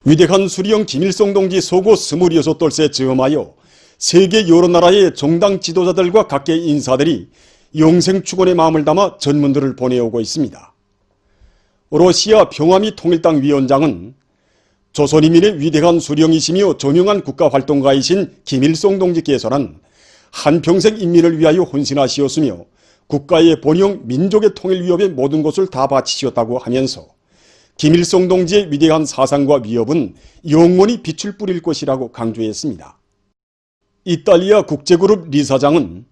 위대한 수령 김일성 동지 소고 26돌째 즈음하여 세계 여러 나라의 정당 지도자들과 각계 인사들이 영생 축원의 마음을 담아 전문들을 보내오고 있습니다. 러시아 평화미 통일당 위원장은 조선인민의 위대한 수령이시며 존영한 국가활동가이신 김일성 동지께서는 한평생 인민을 위하여 헌신하시었으며 국가의 번영, 민족의 통일 위협에 모든 것을 다 바치셨다고 하면서 김일성 동지의 위대한 사상과 위협은 영원히 빛을 뿌릴 것이라고 강조했습니다. 이탈리아 국제그룹 리사장은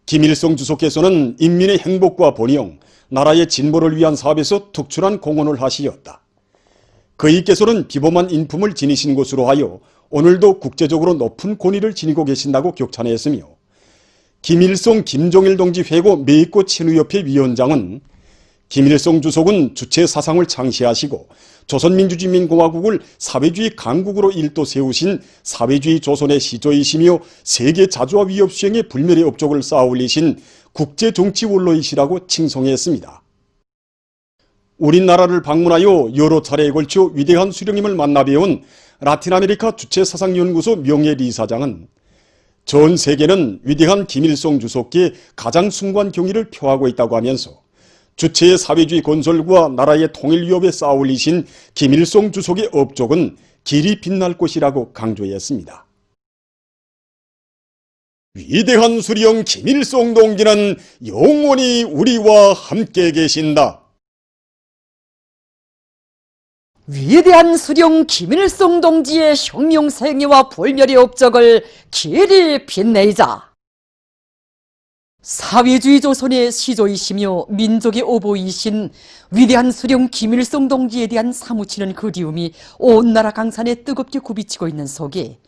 김일성 주석께서는 인민의 행복과 번영, 나라의 진보를 위한 사업에서 특출한 공헌을 하시었다. 그이께서는 비범한 인품을 지니신 것으로 하여 오늘도 국제적으로 높은 권위를 지니고 계신다고 격찬했으며 김일성 김종일 동지 회고 메이코 친우협회 위원장은 김일성 주석은 주체 사상을 창시하시고 조선민주주의인민공화국을 사회주의 강국으로 일도 세우신 사회주의 조선의 시조이시며 세계 자주와 위협 수행의 불멸의 업적을 쌓아올리신 국제정치 원로이시라고 칭송했습니다. 우리나라를 방문하여 여러 차례에 걸쳐 위대한 수령님을 만나 배운 라틴아메리카 주체사상연구소 명예리사장은 전 세계는 위대한 김일성 주석께 가장 숭고한 경의를 표하고 있다고 하면서 주체의 사회주의 건설과 나라의 통일 위협에 쌓아올리신 김일성 주석의 업적은 길이 빛날 것이라고 강조했습니다. 위대한 수령 김일성 동지는 영원히 우리와 함께 계신다. 위대한 수령 김일성 동지의 혁명생애와 불멸의 업적을 길이 빛내자. 사회주의 조선의 시조이시며 민족의 오보이신 위대한 수령 김일성 동지에 대한 사무치는 그리움이 온 나라 강산에 뜨겁게 굽이치고 있는 속에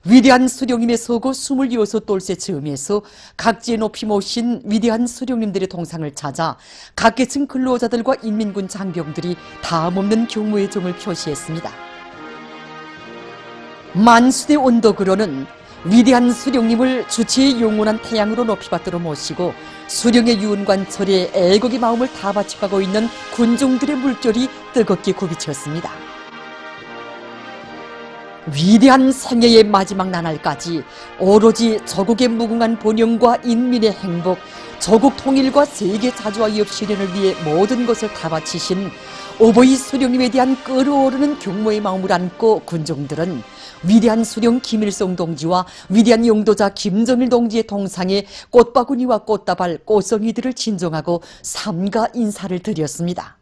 위대한 수령님의 서고 26돌째 즈음에서 각지에 높이 모신 위대한 수령님들의 동상을 찾아 각계층 근로자들과 인민군 장병들이 다함없는 경무의 정을 표시했습니다. 만수대 원덕으로는 위대한 수령님을 주체의 영원한 태양으로 높이 받들어 모시고 수령의 유언관철에 애국의 마음을 다 바쳐가고 있는 군종들의 물결이 뜨겁게 굽이쳤습니다. 위대한 생애의 마지막 나날까지 오로지 조국의 무궁한 번영과 인민의 행복, 조국 통일과 세계 자주와 위협 실현을 위해 모든 것을 다 바치신 오보이 수령님에 대한 끓어오르는 경모의 마음을 안고 군종들은 위대한 수령 김일성 동지와 위대한 용도자 김정일 동지의 동상에 꽃바구니와 꽃다발, 꽃송이들을 진정하고 삼가 인사를 드렸습니다.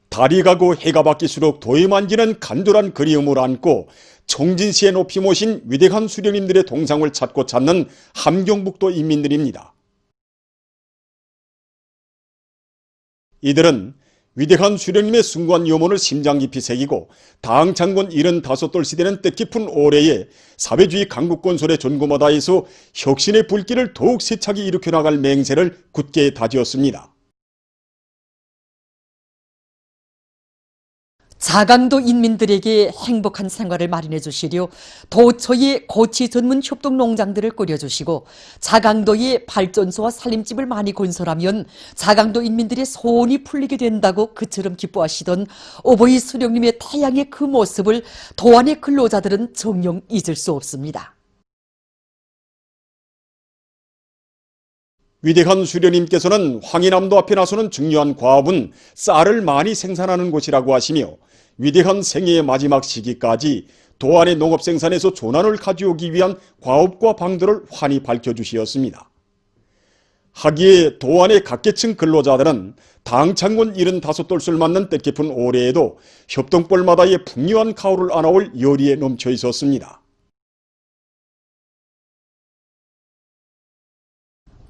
달이 가고 해가 바뀔수록 도에 만지는 간절한 그리움을 안고 청진시에 높이 모신 위대한 수령님들의 동상을 찾고 찾는 함경북도 인민들입니다. 이들은 위대한 수령님의 숭고한 염원을 심장 깊이 새기고 당창군 75돌 시대는 뜻깊은 올해에 사회주의 강국 건설의 전구마다에서 혁신의 불길을 더욱 세차게 일으켜 나갈 맹세를 굳게 다지었습니다. 자강도 인민들에게 행복한 생활을 마련해 주시려 도처에 고치 전문 협동 농장들을 꾸려주시고 자강도에 발전소와 살림집을 많이 건설하면 자강도 인민들의 소원이 풀리게 된다고 그처럼 기뻐하시던 오보이 수령님의 태양의 그 모습을 도안의 근로자들은 정녕 잊을 수 없습니다. 위대한 수령님께서는 황해남도 앞에 나서는 중요한 과업은 쌀을 많이 생산하는 곳이라고 하시며 위대한 생애의 마지막 시기까지 도안의 농업 생산에서 조난을 가져오기 위한 과업과 방도를 환히 밝혀주시었습니다. 하기에 도안의 각계층 근로자들은 당창군 75돌수를 맞는 뜻깊은 올해에도 협동벌마다의 풍요한 가호를 안아올 열의에 넘쳐 있었습니다.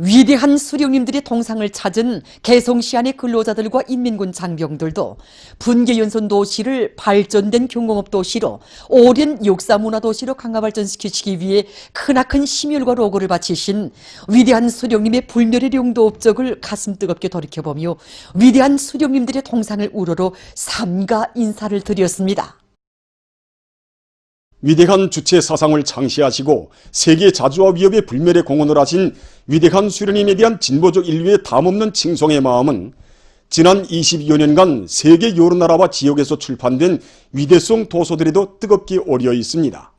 위대한 수령님들의 동상을 찾은 개성시 안의 근로자들과 인민군 장병들도 분계연선 도시를 발전된 경공업 도시로 오랜 역사문화 도시로 강화 발전시키기 위해 크나큰 심혈과 노고를 바치신 위대한 수령님의 불멸의 용도 업적을 가슴 뜨겁게 돌이켜보며 위대한 수령님들의 동상을 우러러 삼가 인사를 드렸습니다. 위대한 주체 사상을 창시하시고 세계 자주와 위협의 불멸에 공헌을 하신 위대한 수령님에 대한 진보적 인류의 담없는 칭송의 마음은 지난 20여 년간 세계 여러 나라와 지역에서 출판된 위대성 도서들에도 뜨겁게 오려 있습니다.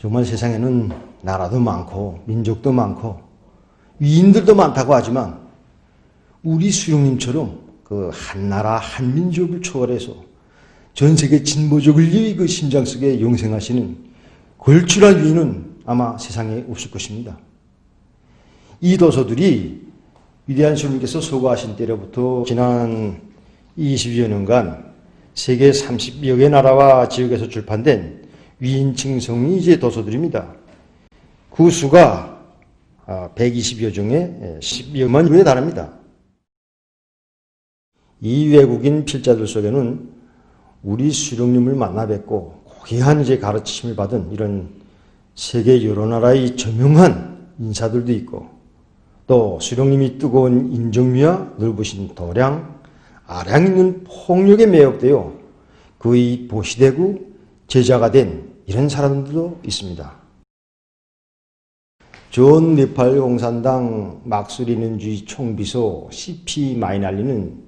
정말 세상에는 나라도 많고 민족도 많고 위인들도 많다고 하지만 우리 수령님처럼 그 한 나라 한 민족을 초월해서 전 세계 진보적 인류의 그 심장 속에 영생하시는 걸출한 위인은 아마 세상에 없을 것입니다. 이 도서들이 위대한 수령님께서 소거하신 때로부터 지난 20여 년간 세계 30여 개 나라와 지역에서 출판된 위인 칭송이 이제 도서들입니다. 그 수가 120여 종에 10여만 유에 달합니다. 이 외국인 필자들 속에는 우리 수령님을 만나 뵙고 고귀한 이제 가르침을 받은 이런 세계 여러 나라의 저명한 인사들도 있고 또 수령님이 뜨거운 인정미와 넓으신 도량, 아량 있는 폭력에 매혹되어 그의 보시되고 제자가 된 이런 사람들도 있습니다. 존 네팔 공산당 막스리는주의 총비서 CP 마이날리는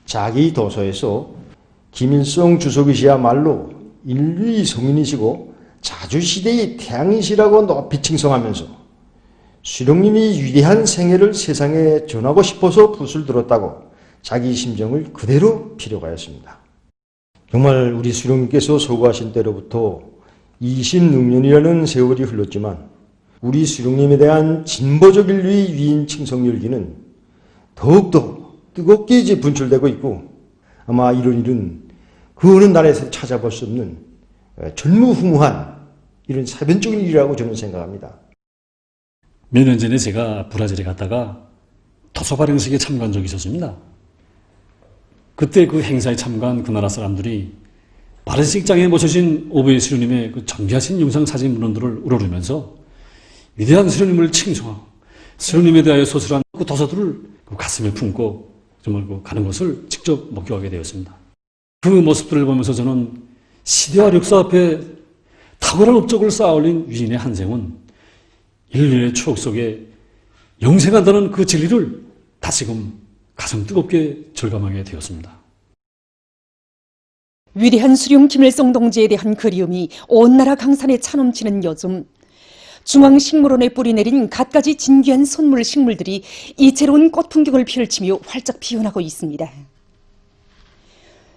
자기 도서에서 김일성 주석이시야말로 인류의 성인이시고 자주시대의 태양이시라고 높이 칭송하면서 수령님이 위대한 생애를 세상에 전하고 싶어서 붓을 들었다고 자기 심정을 그대로 피력하였습니다. 정말 우리 수령님께서 소거하신 때로부터 26년이라는 세월이 흘렀지만 우리 수령님에 대한 진보적 인류의 위인 칭송 열기는 더욱더 뜨겁게 이제 분출되고 있고 아마 이런 일은 그 어느 나라에서 찾아볼 수 없는 전무후무한 이런 사변적인 일이라고 저는 생각합니다. 몇 년 전에 제가 브라질에 갔다가 도서 발행식에 참가한 적이 있었습니다. 그때 그 행사에 참가한 그 나라 사람들이 발행식장에 모셔진 오베이 수령님의 그 정비하신 영상 사진 문헌들을 우러르면서 위대한 수령님을 칭송하고 수령님에 대하여 소설한 그 도서들을 그 가슴에 품고 정말 그 가는 것을 직접 목격하게 되었습니다. 그 모습들을 보면서 저는 시대와 역사 앞에 탁월한 업적을 쌓아올린 위인의 한 생은 인류의 추억 속에 영생한다는 그 진리를 다시금 가슴 뜨겁게 절감하게 되었습니다. 위대한 수령 김일성 동지에 대한 그리움이 온 나라 강산에 차넘치는 요즘 중앙식물원에 뿌리내린 갖가지 진귀한 선물 식물들이 이채로운 꽃 풍경을 펼치며 활짝 피어나고 있습니다.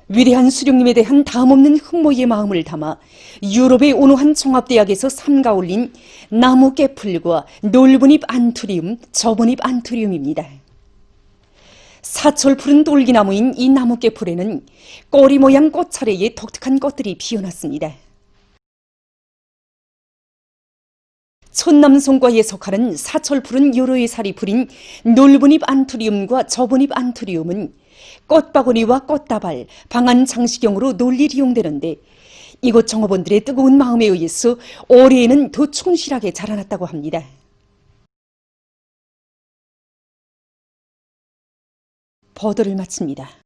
위대한 수령님에 대한 다음없는 흠모의 마음을 담아 유럽의 어느 한 종합대학에서 삼가 올린 나무 깨풀과 넓은잎 안투리움, 좁은잎 안투리움입니다. 사철 푸른 돌기나무인 이 나무 깨풀에는 꼬리 모양 꽃차례에 독특한 꽃들이 피어났습니다. 촌남송과에 속하는 사철 푸른 여러의 살이 부린 넓은잎 안투리움과 좁은잎 안투리움은 꽃바구니와 꽃다발, 방안 장식용으로 널리 이용되는데 이곳 종업원들의 뜨거운 마음에 의해서 올해에는 더 충실하게 자라났다고 합니다. 보도를 마칩니다.